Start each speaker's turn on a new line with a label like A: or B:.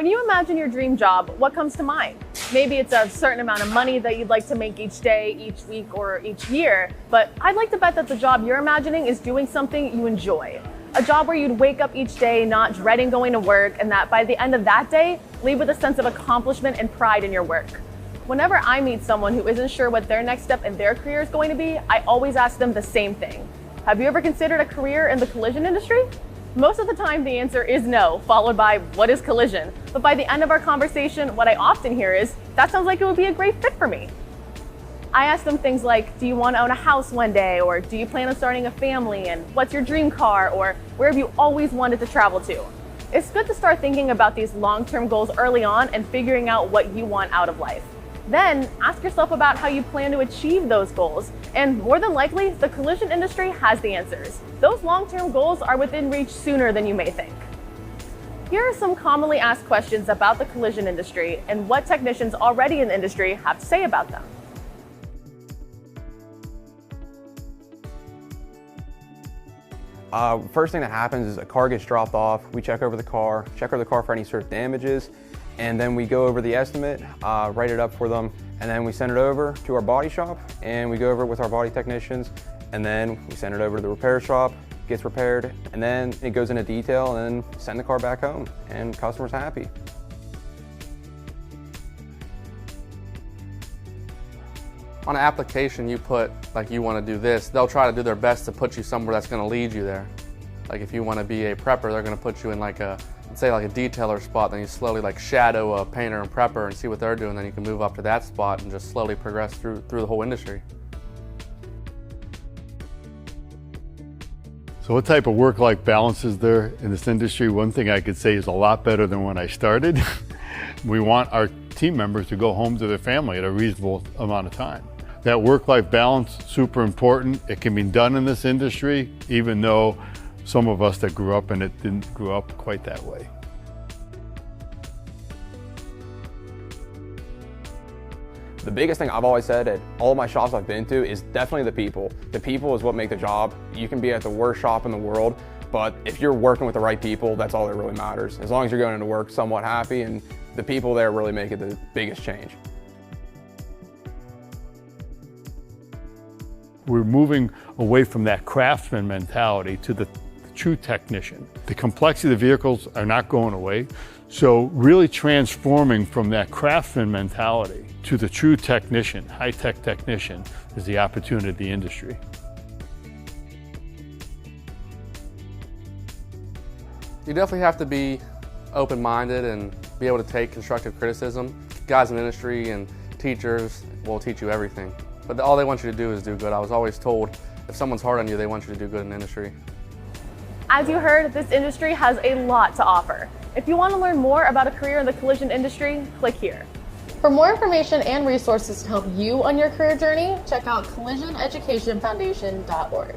A: When you imagine your dream job, what comes to mind? Maybe it's a certain amount of money that you'd like to make each day, each week, or each year, but I'd like to bet that the job you're imagining is doing something you enjoy. A job where you'd wake up each day not dreading going to work, and that by the end of that day, leave with a sense of accomplishment and pride in your work. Whenever I meet someone who isn't sure what their next step in their career is going to be, I always ask them the same thing. Have you ever considered a career in the collision industry? Most of the time, the answer is no, followed by, what is collision? But by the end of our conversation, what I often hear is, that sounds like it would be a great fit for me. I ask them things like, do you want to own a house one day? Or do you plan on starting a family? And what's your dream car? Or where have you always wanted to travel to? It's good to start thinking about these long-term goals early on and figuring out what you want out of life. Then ask yourself about how you plan to achieve those goals. And more than likely, the collision industry has the answers. Those long-term goals are within reach sooner than you may think. Here are some commonly asked questions about the collision industry and what technicians already in the industry have to say about them.
B: First thing that happens is a car gets dropped off. We check over the car for any sort of damages, and then we go over the estimate, write it up for them, and then we send it over to our body shop, and we go over it with our body technicians, and then we send it over to the repair shop, gets repaired, and then it goes into detail, and then send the car back home, and customer's happy.
C: On an application, you put, like, you want to do this, they'll try to do their best to put you somewhere that's going to lead you there. Like, if you want to be a prepper, they're going to put you in like a, say like a detailer spot, then you slowly like shadow a painter and prepper and see what they're doing, then you can move up to that spot and just slowly progress through the whole industry.
D: So what type of work-life balance is there in this industry? One thing I could say is a lot better than when I started. We want our team members to go home to their family at a reasonable amount of time. That work-life balance, super important. It can be done in this industry, even though some of us that grew up in it didn't grow up quite that way.
B: The biggest thing I've always said at all my shops I've been to is definitely the people. The people is what make the job. You can be at the worst shop in the world, but if you're working with the right people, that's all that really matters. As long as you're going into work somewhat happy, and the people there really make it the biggest change.
D: We're moving away from that craftsman mentality to the true technician. The complexity of the vehicles are not going away, so really transforming from that craftsman mentality to the true technician, high-tech technician, is the opportunity of the industry.
C: You definitely have to be open-minded and be able to take constructive criticism. Guys in the industry and teachers will teach you everything. But all they want you to do is do good. I was always told, if someone's hard on you, they want you to do good in the industry.
A: As you heard, this industry has a lot to offer. If you want to learn more about a career in the collision industry, click here. For more information and resources to help you on your career journey, check out collisioneducationfoundation.org.